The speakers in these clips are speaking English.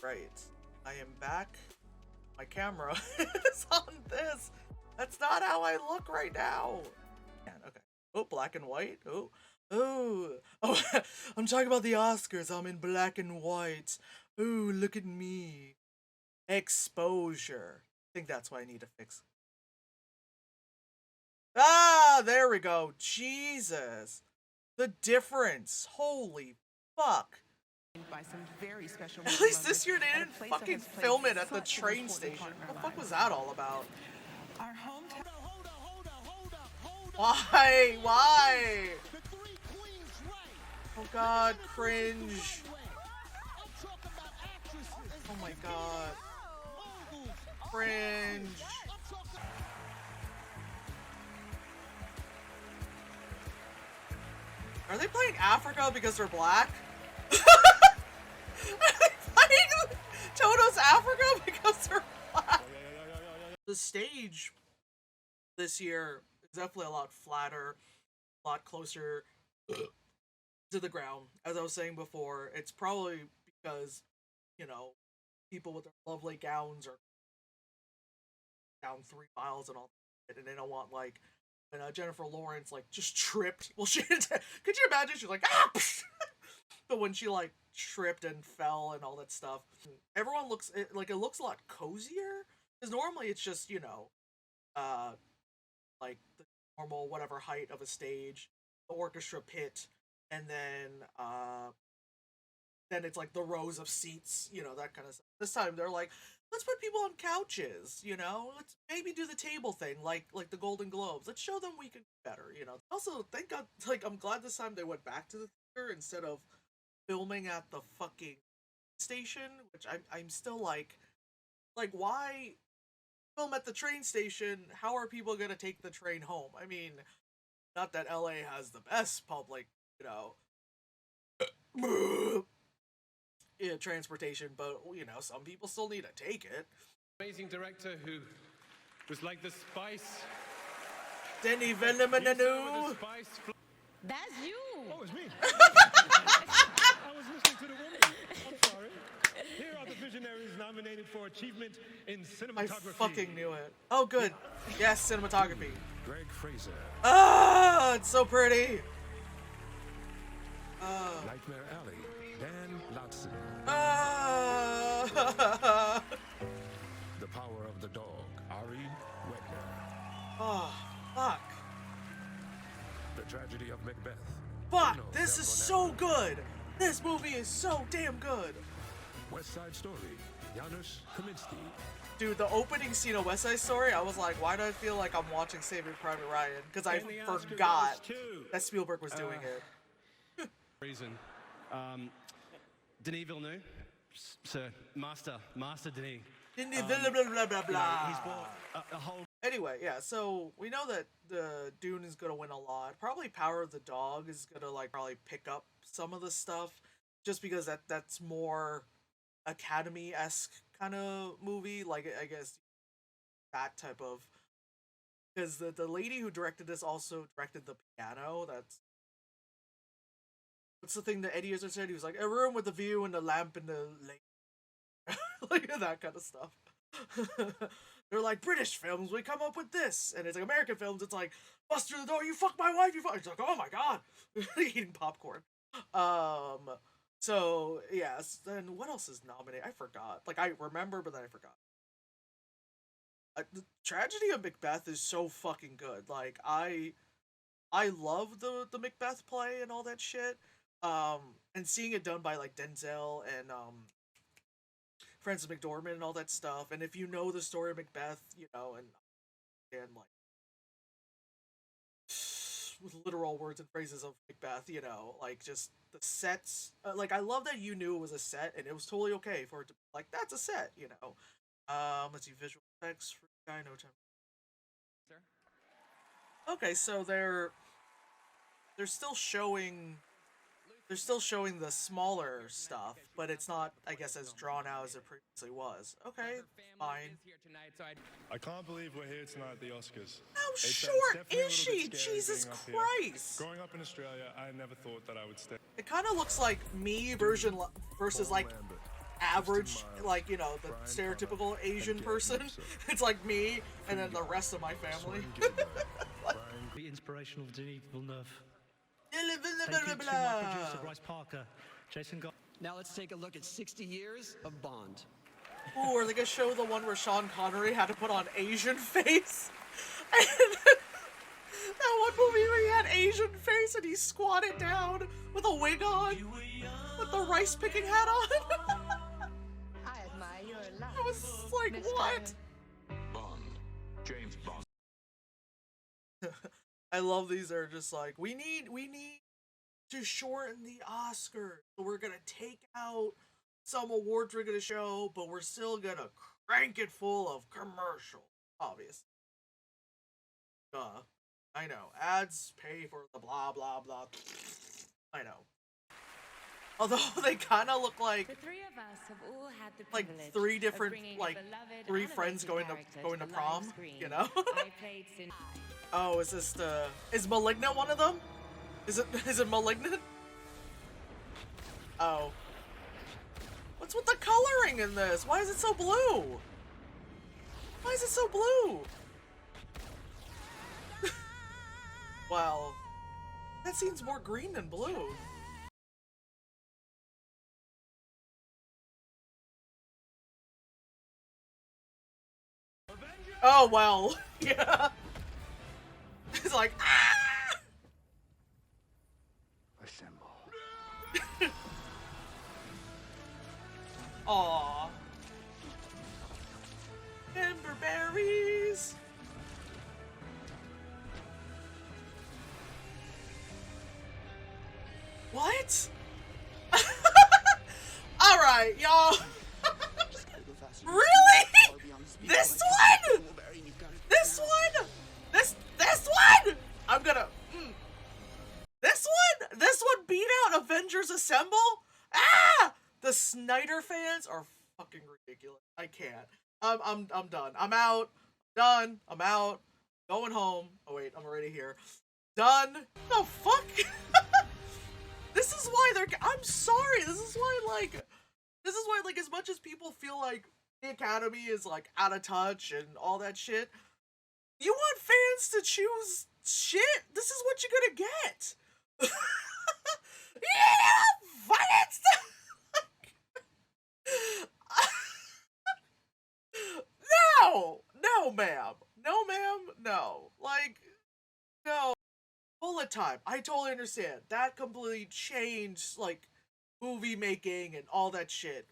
Right. I am back. My camera is on this. That's not how I look right now. Okay. Oh, black and white. Oh. Oh. Oh, I'm talking about the Oscars. I'm in black and white. Oh, look at me. Exposure. I think that's what I need to fix. Ah, there we go. Jesus. The difference. Holy fuck. By some very special At least this year they didn't fucking film it at the train station. What the fuck was that all about? Our hometown. Why? Why? Oh god, cringe. Oh my god. Cringe. Are they playing Africa because they're black? Are they playing Toto's Africa because they're black? The stage this year is definitely a lot flatter, a lot closer to the ground. As I was saying before, it's probably because, you know, people with their lovely gowns are down 3 miles and all that, and they don't want, like, when Jennifer Lawrence, like, just tripped. Well, she could you imagine? She's like, ah! But when she, like, tripped and fell and all that stuff, everyone looks, it looks a lot cozier. Because normally it's just, you know, like, the normal whatever height of a stage, the orchestra pit, and then it's, like, the rows of seats, you know, that kind of stuff. This time they're like, let's put people on couches, you know? Let's maybe do the table thing, like the Golden Globes. Let's show them we can do better, you know? Also, thank God, like, I'm glad this time they went back to the theater instead of filming at the fucking station, which I'm still like, why film at the train station? How are people gonna take the train home? I mean, not that LA has the best public, you know, yeah, transportation, but, you know, some people still need to take it. Amazing director who was like the spice. Denis Villeneuve. That's you. Oh, it's me. I was listening to the woman. I'm sorry. Here are the visionaries nominated for achievement in cinematography. I fucking knew it. Oh, good. Yes, cinematography. Greg Fraser. Ah, it's so pretty. Nightmare Alley. Dan Lautzen. The Power of the Dog. Ari Wegner. Oh, fuck. The Tragedy of Macbeth. Fuck, this is so good. This movie is so damn good. West Side Story. Janusz Kaminski. Dude, the opening scene of West Side Story, I was like, why do I feel like I'm watching Saving Private Ryan? Because I forgot that Spielberg was doing it. Reason. Denis Villeneuve, Sir Master Denis. Denis Villeneuve, blah, blah, blah. He's bought a whole. Anyway, yeah, so we know that the Dune is gonna win a lot. Probably Power of the Dog is gonna, like, probably pick up some of the stuff, just because that's more Academy-esque kind of movie. Like, I guess that type of, because the lady who directed this also directed The Piano. What's the thing that Eddie Izzard said? He was like, a room with a view and a lamp in the lake. Like, that kind of stuff. They're like, British films, we come up with this. And it's like, American films, it's like, bust through the door, you fuck my wife, you fuck. It's like, oh my god. Eating popcorn. So, yes. Then what else is nominated? I forgot. Like, I remember, but then I forgot. The Tragedy of Macbeth is so fucking good. Like, I love the Macbeth play and all that shit. And seeing it done by, like, Denzel and Frances McDormand and all that stuff. And if you know the story of Macbeth, you know, and like, with literal words and phrases of Macbeth, you know, like, just the sets. Like, I love that you knew it was a set, and it was totally okay for it to be like, that's a set, you know. Let's see, visual effects for Guy No Time. Sir? Okay, so they're still showing the smaller stuff, but it's not, I guess, as drawn out as it previously was. Okay, fine. I can't believe we're here tonight at the Oscars. How short is she? Jesus Christ! Growing up in Australia, I never thought that I would stay. It kind of looks like me versus, like, average, like, you know, the stereotypical Asian person. It's like me, and then the rest of my family. Be inspirational to Denis Villeneuve. Blah, Thank blah, you blah, to my blah. producer, Bryce Parker, Jason Gar. Now let's take a look at 60 years of Bond. Ooh, are they gonna show the one where Sean Connery had to put on Asian face? And that one movie where he had Asian face and he squatted down with a wig on, with the rice picking hat on. I admire your love. I was like, Mr. what? Bond. James Bond. I love these. They're just like, we need to shorten the Oscars. So we're gonna take out some awards we're gonna show, but we're still gonna crank it full of commercials, obviously. I know. Ads pay for the blah blah blah. I know. Although they kind of look like The three of us have all had the like privilege three of different bringing a like beloved three friends animated going character to the prom, live screen. you know? I played Sin. Oh, is this is Malignant one of them? Is it Malignant? Oh. What's with the coloring in this? Why is it so blue? Why is it so blue? Well, that seems more green than blue. Oh, well, yeah. It's like, ah! Assemble. Aww. Ember berries. What? Alright, y'all. Really? This one? This one? This one? I'm gonna... This one? This one beat out Avengers Assemble? Ah! The Snyder fans are fucking ridiculous. I can't. I'm done. I'm out. Done. I'm out. Going home. Oh wait, I'm already here. Done. The fuck? This is why they're... I'm sorry. This is why, like, as much as people feel like the Academy is, like, out of touch and all that shit, you want fans to choose shit? This is what you're gonna get. Yeah, finance. No, ma'am. No, ma'am. No. Like, no. Bullet time. I totally understand. That completely changed, like, movie making and all that shit.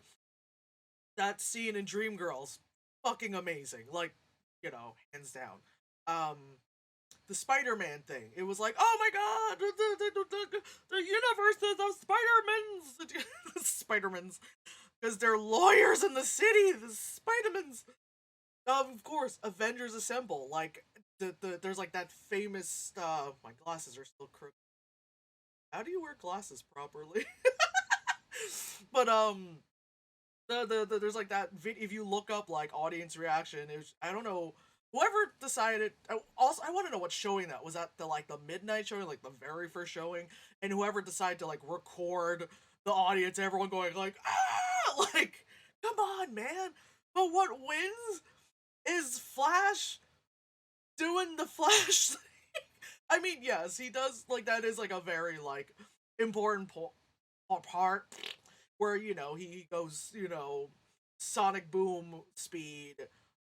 That scene in Dreamgirls, fucking amazing. Like, you know, hands down. The Spider-Man thing. It was like, oh my god, the universe, the Spider-Mans, the Spider-Mans, because they're lawyers in the city, the Spider-Mans. Of course, Avengers Assemble. Like, there's like that famous, my glasses are still crooked. How do you wear glasses properly? But, there's like that if you look up like audience reaction, it was, I don't know, whoever decided, also I want to know what showing that was, at the like the midnight showing, like the very first showing, and whoever decided to like record the audience, everyone going like, ah, like, come on, man. But what wins is Flash doing the Flash thing. I mean, yes, he does, like, that is like a very like important part where, you know, he goes, you know, sonic boom speed,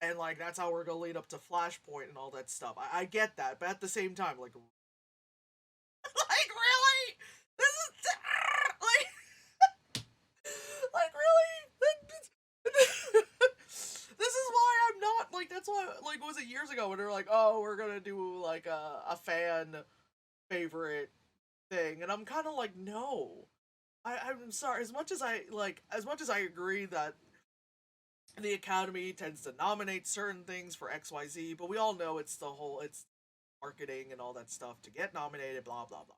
and like that's how we're gonna lead up to Flashpoint and all that stuff. I get that, but at the same time, like, like, really? This is like really? This is why I'm not, like, that's why, like, was it years ago when they were like, oh, we're gonna do like a fan favorite thing, and I'm kind of like, no. I'm sorry, as much as I agree that the Academy tends to nominate certain things for XYZ, but we all know it's marketing and all that stuff to get nominated, blah, blah, blah.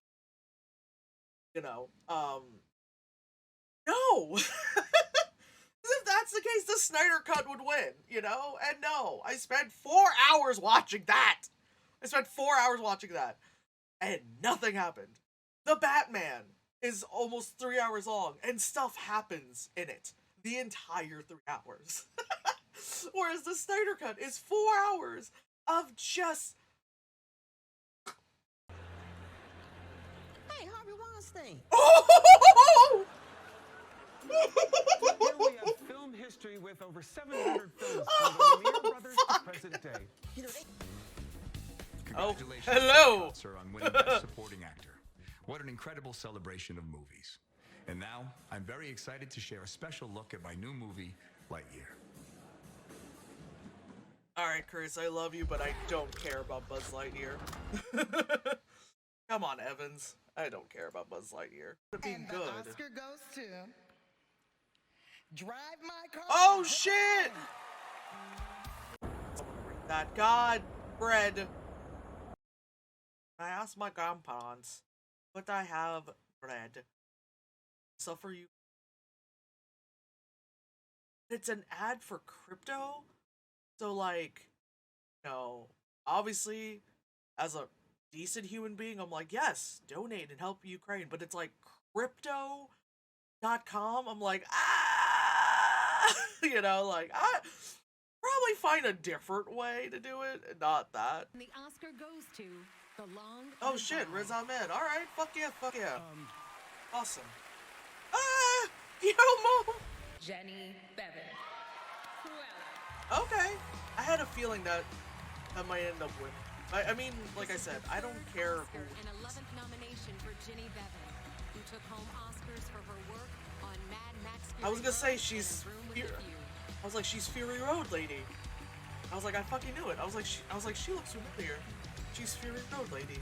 You know, no! If that's the case, the Snyder Cut would win, you know? And no, I spent 4 hours watching that! And nothing happened. The Batman is almost 3 hours long, and stuff happens in it. the entire 3 hours. Whereas the Snyder Cut is 4 hours of just... Hey, Harvey Weinstein. Oh! Here we have film history with over 700 films from the Lumiere brothers to present day. Congratulations, hello. sir, on winning Best Supporting Actor. What an incredible celebration of movies. And now, I'm very excited to share a special look at my new movie, Lightyear. Alright, Chris, I love you, but I don't care about Buzz Lightyear. Come on, Evans. I don't care about Buzz Lightyear. But being good. Oscar goes to Drive My Car. Oh, shit! That God bread. I asked my grandparents, could I have bread? Suffer you. It's an ad for crypto? So, like, no. Obviously, as a decent human being, I'm like, yes, donate and help Ukraine. But it's like, crypto.com? I'm like, you know, like, I probably find a different way to do it, not that. The Oscar goes to The Long Oh shit, Riz Ahmed. Alright, fuck yeah, fuck yeah. Awesome. Yo, Mo! Jenny Bevan. Cruella. Okay. I had a feeling that might end up with. I mean, like I said, I don't care who. An 11th nomination for Jenny Bevan, who took home Oscars for her work on Mad Max. I was gonna say Fury she's. Road and a Room with a View. I was like, she's Fury Road lady. I was like, I fucking knew it. I was like, she looks familiar. She's Fury Road lady.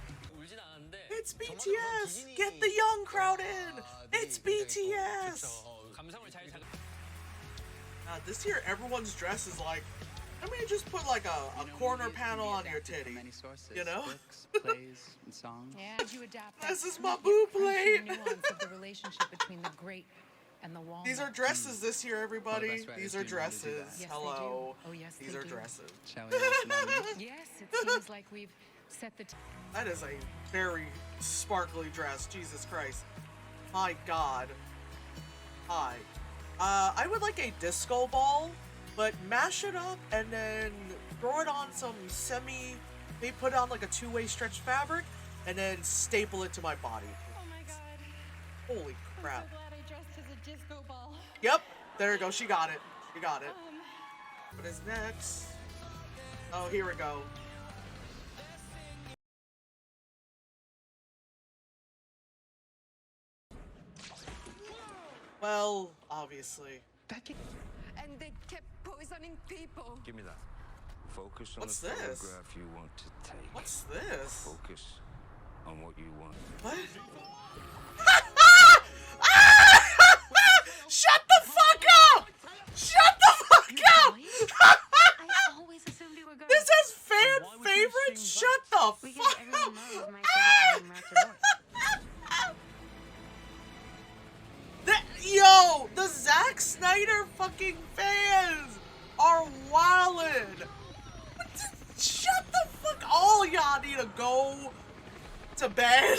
It's BTS. Get the young crowd in. It's BTS. This year, everyone's dress is like. I mean, just put like a corner panel on your titty. You know? Plays and songs. Yeah, you adapt. This is my boo plate. Nuance of the relationship between the great and the walnut. These are dresses this year, everybody. These are dresses. Yes, Hello. they do. Oh, yes, These they are do. dresses. Shall we have some nominations? Yes, it seems like we've set the. That is a very sparkly dress. Jesus Christ. My God. Hi. I would like a disco ball, but mash it up and then throw it on some maybe put on like a two-way stretch fabric and then staple it to my body. Oh my God. Holy crap. I'm so glad I dressed as a disco ball. Yep. There you go. She got it. She got it. What is next? Oh, here we go. Well, obviously. And they kept poisoning people. Give me that. Focus on What's the this? photograph you want to take. What's this? Focus on what you want. What? Shut the fuck up! Shut the fuck up! I always assumed you were going. This is fan favorite? Shut the Because fuck everyone up! knows my favorite match your voice. Yo, the Zack Snyder fucking fans are wildin'. Shut the fuck! All y'all need to go to bed.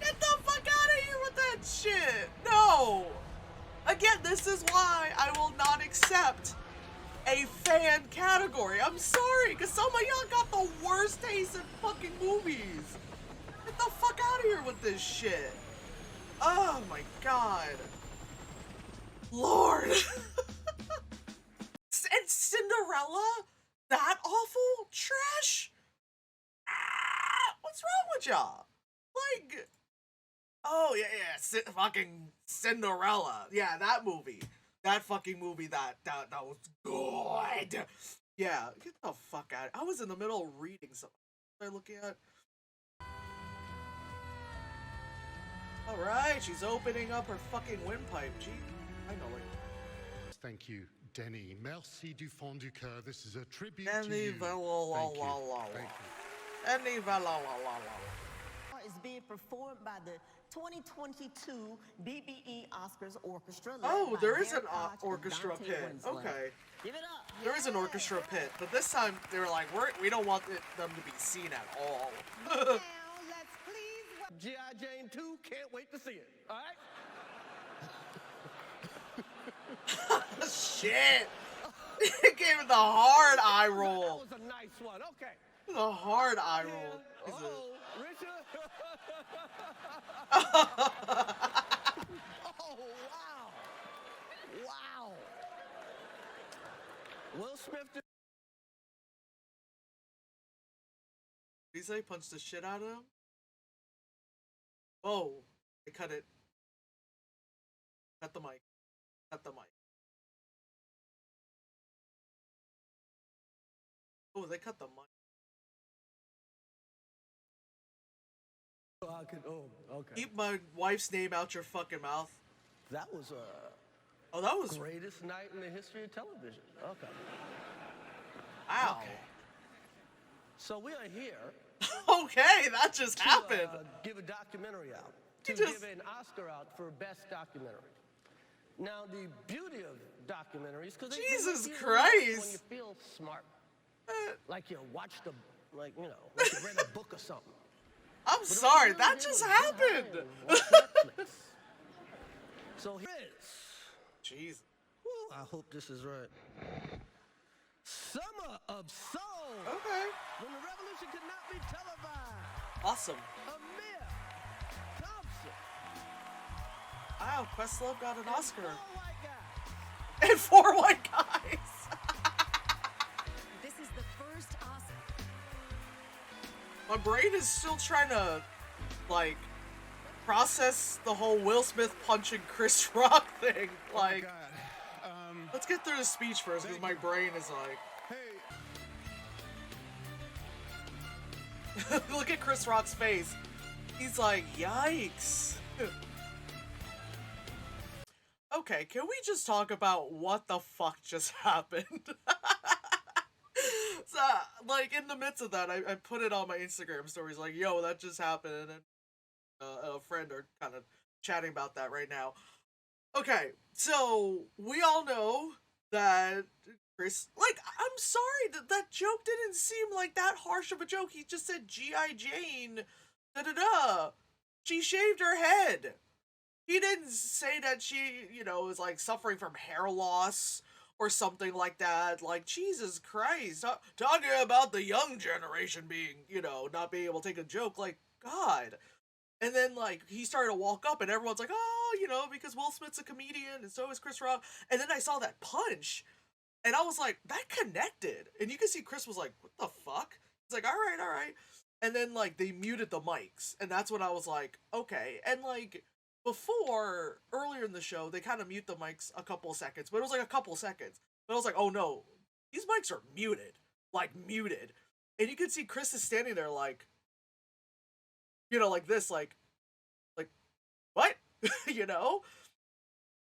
Get the fuck out of here with that shit. No. Again, this is why I will not accept a fan category. I'm sorry, because some of y'all got the worst taste in fucking movies. Get the fuck out of here with this shit. Oh my God. Lord. And Cinderella? That awful trash? What's wrong with y'all? Like, oh yeah, fucking Cinderella. Yeah, that movie. That fucking movie that was good. Yeah, get the fuck out. I was in the middle of reading something. What am I looking at? Alright, she's opening up her fucking windpipe. Gee, I know it. Thank you, Denny. Merci du fond du cœur. This is a tribute Denny to you. Thank you. Denny is being performed by the 2022 BBE Oscars Orchestra. Oh, there is an orchestra pit. Okay. Give it up. There is an orchestra pit, but this time they were like, we don't want them to be seen at all. G.I. Jane 2, can't wait to see it. All right? shit. He gave him the hard eye roll. That was a nice one. Okay. The hard eye roll. Uh-oh, Richard. Oh, wow. Wow. Will Smith. Did he say punch the shit out of him? Whoa. They cut it. Cut the mic. Cut the mic. Oh, they cut the mic. Okay. Keep my wife's name out your fucking mouth. That was Oh, that was greatest night in the history of television. Okay. Wow. Okay. So we are here Okay, that just happened. to give a documentary out. You To just- give an Oscar out for best documentary. Now the beauty of documentaries, because Jesus when Christ. you feel smart, like you watched like you read a book or something. I'm sorry, that just happened. So here it is. Jesus. I hope this is right. Summer of Soul. Okay. When the revolution could not be televised. Awesome. Amir Thompson. Wow, Questlove got an Oscar. Four white guys. And 4 white guys. This is the first Oscar. My brain is still trying to, like, process the whole Will Smith punching Chris Rock thing. Like, let's get through the speech first, because my brain is like... Hey. Look at Chris Rock's face. He's like, yikes. Okay, can we just talk about what the fuck just happened? So, like, in the midst of that, I put it on my Instagram stories, like, yo, that just happened, and a friend are kind of chatting about that right now. Okay, so, we all know that Chris, like, I'm sorry, that joke didn't seem like that harsh of a joke. He just said, G.I. Jane, da-da-da, she shaved her head. He didn't say that she, is, like, suffering from hair loss, or something like that. Like, Jesus Christ. Talking about the young generation being, not being able to take a joke. Like, God. And then, like, he started to walk up and everyone's like, oh, because Will Smith's a comedian and so is Chris Rock. And then I saw that punch and I was like, that connected. And you can see Chris was like, what the fuck? He's like, all right. And then, like, they muted the mics. And that's when I was like, okay. And, like, before, earlier in the show, they kind of mute the mics a couple seconds, but it was like a couple seconds. But I was like, oh no, these mics are muted. Like, muted. And you can see Chris is standing there like, like this, like, what?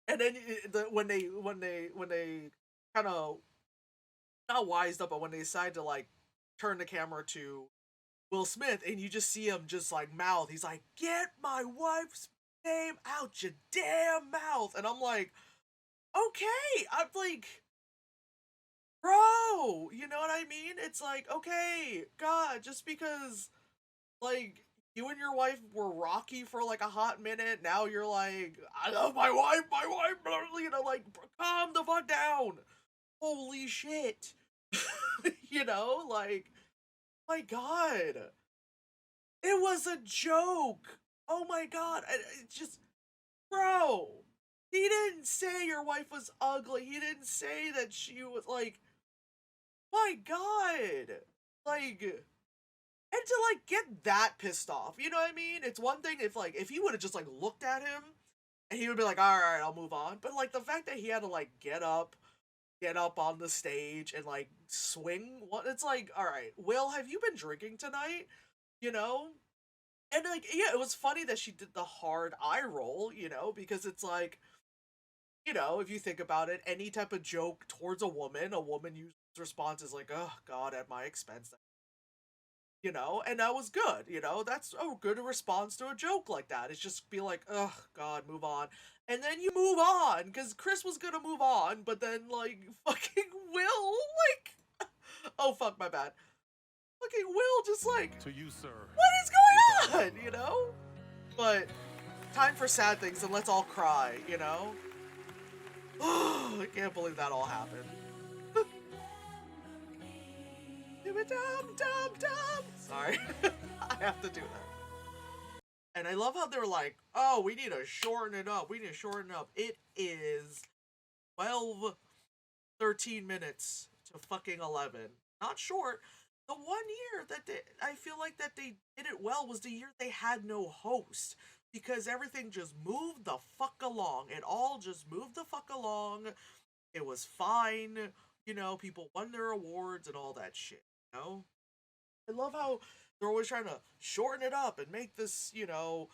And then when they kind of, not wised up, but when they decide to, like, turn the camera to Will Smith, and you just see him just, like, mouth, he's like, get my wife's name out your damn mouth. And I'm like, okay. I'm like, bro, you know what I mean? It's like, okay, God, just because, like, you and your wife were rocky for, like, a hot minute, now you're like, I love my wife, like, calm the fuck down. Holy shit. Like, my God. It was a joke. Oh my God, it's just, bro, he didn't say your wife was ugly. He didn't say that she was, like, my God, like, and to, like, get that pissed off, you know what I mean? It's one thing if he would have just, like, looked at him, and he would be like, all right, I'll move on. But, like, the fact that he had to, like, get up on the stage and, like, swing, it's like, all right, Will, have you been drinking tonight? And, like, yeah, it was funny that she did the hard eye roll, because it's like, if you think about it, any type of joke towards a woman usually response is like, oh, God, at my expense. And that was good, that's a good response to a joke like that. It's just be like, oh, God, move on. And then you move on, because Chris was gonna move on, but then, like, fucking Will, like, oh, fuck, my bad. Fucking Will just like, to you, sir. What is going on, But time for sad things and let's all cry, I can't believe that all happened. Sorry. I have to do that. And I love how they're like, oh, we need to shorten it up. We need to shorten it up. It is 12, 13 minutes to fucking 11. Not short. The 1 year that I feel like that they did it well was the year they had no host. Because everything just moved the fuck along. It all just moved the fuck along. It was fine. You know, people won their awards and all that shit. You know? I love how they're always trying to shorten it up and make this, you know,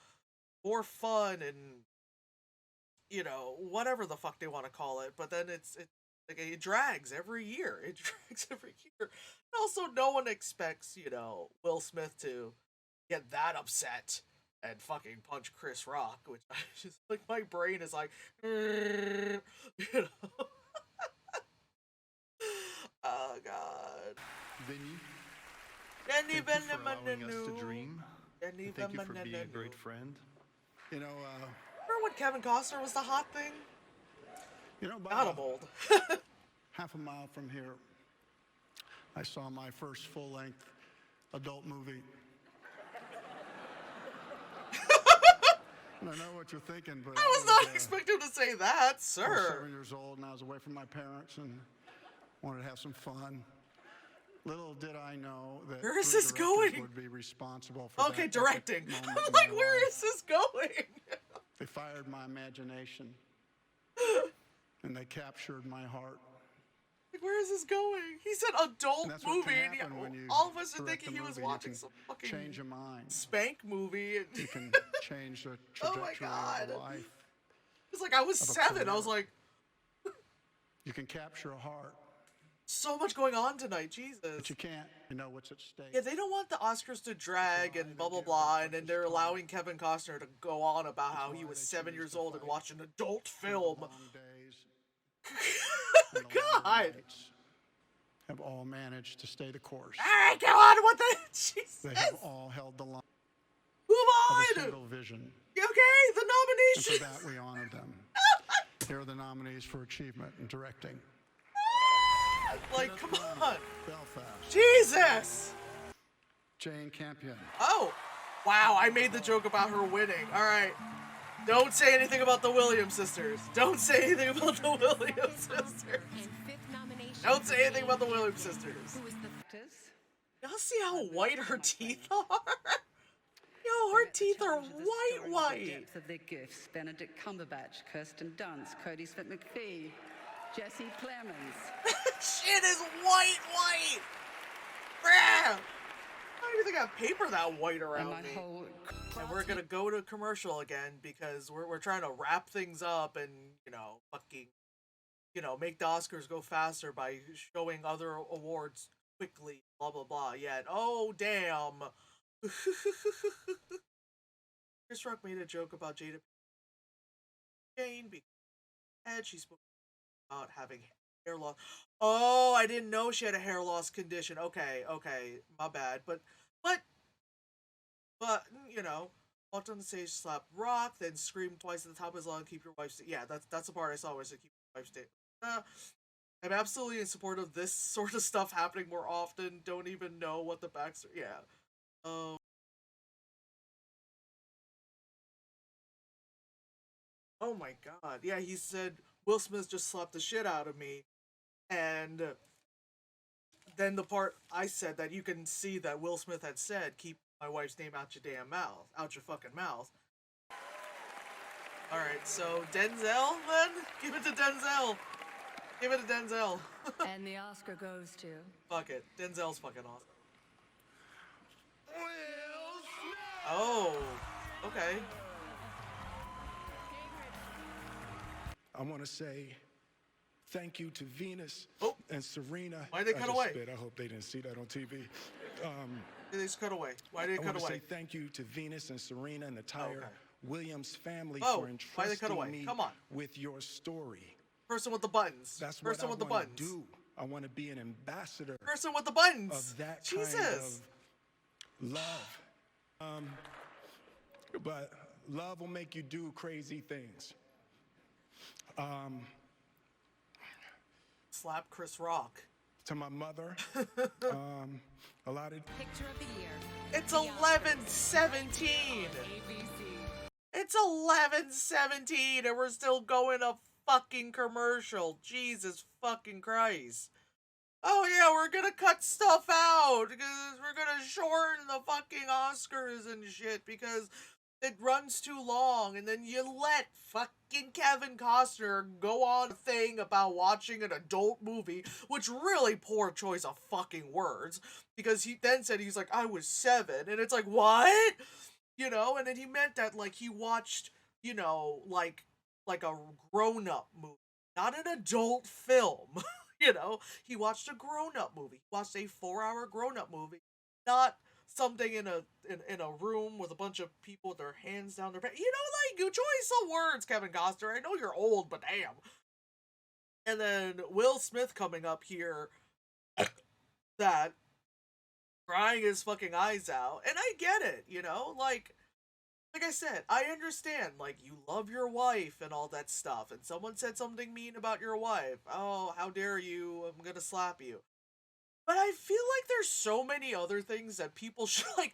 more fun and, you know, whatever the fuck they want to call it. But then it drags every year. It drags every year. And also, no one expects, you know, Will Smith to get that upset and fucking punch Chris Rock, which I just, like, my brain is like, you know. Oh, God. Vinny, Thank you for allowing us to dream. And thank you for being a great friend. You know, remember when Kevin Costner was the hot thing? You know, God, I'm old. half a mile from here, I saw my first full-length adult movie. And I know what you're thinking, but I was not expecting to say that, I was sir. 7 years old, and I was away from my parents, and wanted to have some fun. Little did I know that where is three this directors going? would be responsible for Okay, that directing. epic I'm moment in like, my where life. is this going? They fired my imagination, and they captured my heart. Like, where is this going? He said adult And that's what movie, can and happen when you all of us are direct thinking a he was movie. You watching can some fucking change your mind. spank movie. And You can change the oh my trajectory God. of a life. It's like I was of a 7. I career. was like, You can capture a heart, so much going on tonight, Jesus. but you can't. You know what's at stake. Yeah, they don't want the Oscars to drag and blah blah blah, and then they're allowing Kevin Costner to go on about how he was 7 years old and watched an adult film. Long days, and the long God! nights have all managed to stay the course. Alright, go on with it! Jesus! They have all held the line Move of a on! single vision. Okay, the And nominations! for that, we honor them. Here are the nominees for achievement in directing. Like, come on! Belfast. Jesus! Jane Campion. Oh! Wow, I made the joke about her winning. Alright. Don't say anything about the Williams sisters. Don't say anything about the Williams sisters. Don't say anything about the Williams sisters. Y'all see how white her teeth are? Yo, her teeth are white. Depth of their gifts. Benedict Cumberbatch, Kirsten Dunst, Cody Smith-McPhee, Jesse Plemons. Shit is white. Bruh. I don't even think I have paper that white around me. And we're gonna go to commercial again because we're trying to wrap things up and, you know, fucking, you know, make the Oscars go faster by showing other awards quickly, blah blah blah. Yet, oh damn. Chris Rock made a joke about Jada Jane because she spoke about having hair loss. Oh, I didn't know she had a hair loss condition. Okay, my bad. But you know, walked on the stage, slapped Rock, then screamed twice at the top of his lungs, "Keep your wife's." Yeah, that's the part I saw where it said, "Keep your wife's." I'm absolutely in support of this sort of stuff happening more often. Don't even know what the backstory. Yeah. Oh my God. Yeah, he said Will Smith just slapped the shit out of me, and then the part I said that you can see that Will Smith had said, "Keep my wife's name out your damn mouth, out your fucking mouth." All right, so Denzel, then give it to Denzel. Give it to Denzel. And the Oscar goes to... Fuck it, Denzel's fucking awesome. Oh, okay. I want to say thank you to Venus and Serena. Why'd they cut I away? spit. I hope they didn't see that on TV. They just cut away. Why did they cut I want away? to say thank you to Venus and Serena and the entire Williams family Oh, for why they cut entrusting away? me Come on. with your story. Person with the buttons. That's Person what with I the want buttons. to do. I want to be an ambassador Person with the buttons. of that Jesus. kind of love. But love will make you do crazy things. slap Chris Rock. To my mother, allotted. Picture of the year. It's 11:17. It's 11:17 and we're still going a fucking commercial. Jesus fucking Christ. Oh yeah, we're gonna cut stuff out because we're gonna shorten the fucking Oscars and shit because it runs too long, and then you let fucking Kevin Costner go on a thing about watching an adult movie, which really poor choice of fucking words, because he then said he's like, I was 7, and it's like, what? You know, and then he meant that, like, he watched, you know, like a grown-up movie, not an adult film. You know, he watched a grown-up movie. He watched a 4-hour grown-up movie, not something in a room with a bunch of people with their hands down their pants. You know, like, you choice of words, Kevin Costner. I know you're old, but damn. And then Will Smith coming up here, that crying his fucking eyes out, and I get it. You know, like I said, I understand, like, you love your wife and all that stuff, and someone said something mean about your wife. Oh, how dare you, I'm gonna slap you. But I feel like there's so many other things that people should, like,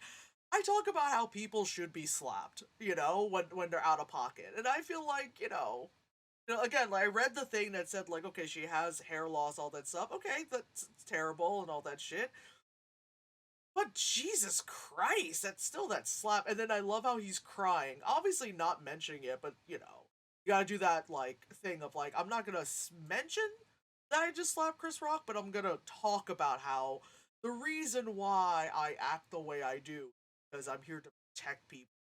I talk about how people should be slapped, you know, when they're out of pocket. And I feel like, you know, again, like, I read the thing that said, like, okay, she has hair loss, all that stuff. Okay, that's terrible and all that shit. But Jesus Christ, that's still that slap. And then I love how he's crying. Obviously not mentioning it, but, you know, you gotta do that, like, thing of, like, I'm not gonna mention that I just slapped Chris Rock, but I'm gonna talk about how the reason why I act the way I do, because I'm here to protect people.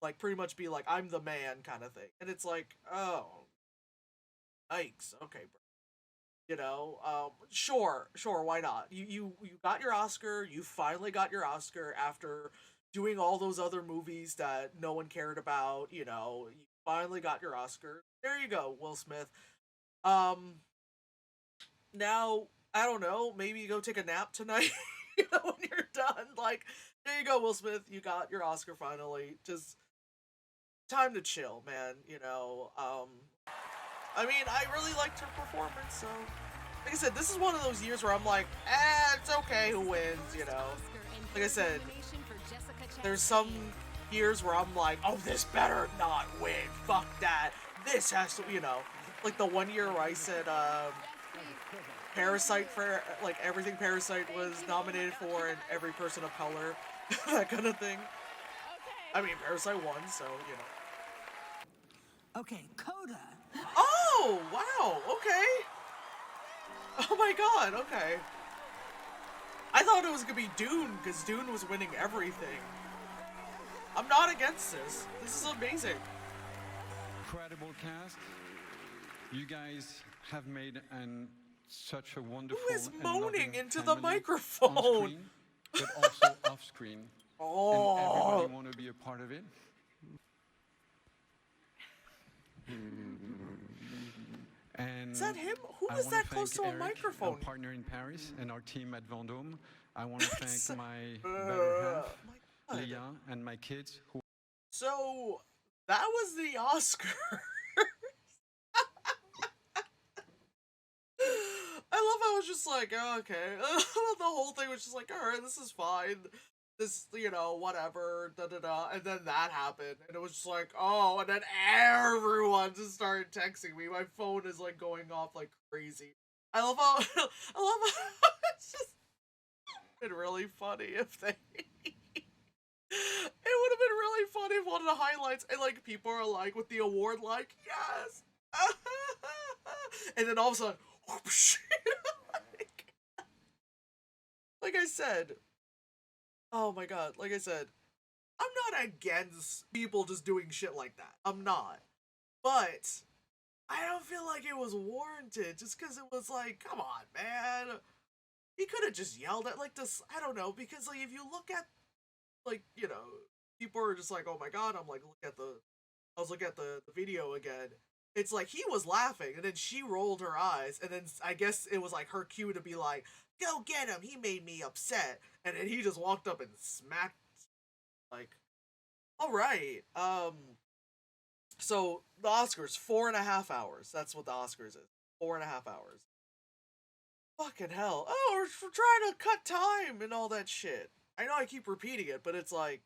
Like, pretty much be like, I'm the man kind of thing. And it's like, oh, yikes, okay, bro. You know, sure, why not? You got your Oscar. You finally got your Oscar after doing all those other movies that no one cared about. You know, you finally got your Oscar. There you go, Will Smith. Now, I don't know, maybe you go take a nap tonight, you know, when you're done. Like, there you go, Will Smith, you got your Oscar finally. Just time to chill, man, you know. I mean, I really liked her performance, so like I said, this is one of those years where I'm like, it's okay who wins, you know. Like I said, there's some years where I'm like, oh, this better not win. Fuck that. This has to, you know. Like the one year where I said, Parasite, for, like, everything Parasite was nominated for and every person of color. That kind of thing. I mean, Parasite won, so, you know. Okay, Coda. Oh, wow, okay. Oh my god, okay. I thought it was gonna be Dune, because Dune was winning everything. I'm not against this. This is amazing. Incredible cast. You guys have made such a wonderful. Who is and moaning loving into the family microphone? On screen, but also off screen. Oh. And everybody want to be a part of it. And is that him? Who I is that thank close to a Eric, microphone? Our partner in Paris, and our team at Vendôme. I want to thank my better half, Leah, and my kids. Who. So that was the Oscar. I love how it was just like, oh, okay. The whole thing was just like, alright, this is fine. This, you know, whatever, da-da-da. And then that happened. And it was just like, oh, and then everyone just started texting me. My phone is, like, going off like crazy. I love how, it's just been really funny if they... It would have been really funny if one of the highlights, and, like, people are, like, with the award, like, yes! And then all of a sudden, whoosh, like I said, oh my god, like I said, I'm not against people just doing shit like that. I'm not. But I don't feel like it was warranted just because it was like, come on, man. He could have just yelled at, like, this, I don't know, because, like, if you look at, like, you know, people are just like, oh my god, I'm like, I was looking at the video again. It's like, he was laughing, and then she rolled her eyes, and then I guess it was like her cue to be like, go get him, he made me upset. And then he just walked up and smacked, like, alright. So, the Oscars, 4.5 hours. That's what the Oscars is. 4.5 hours. Fucking hell. Oh, we're trying to cut time and all that shit. I know I keep repeating it, but it's like,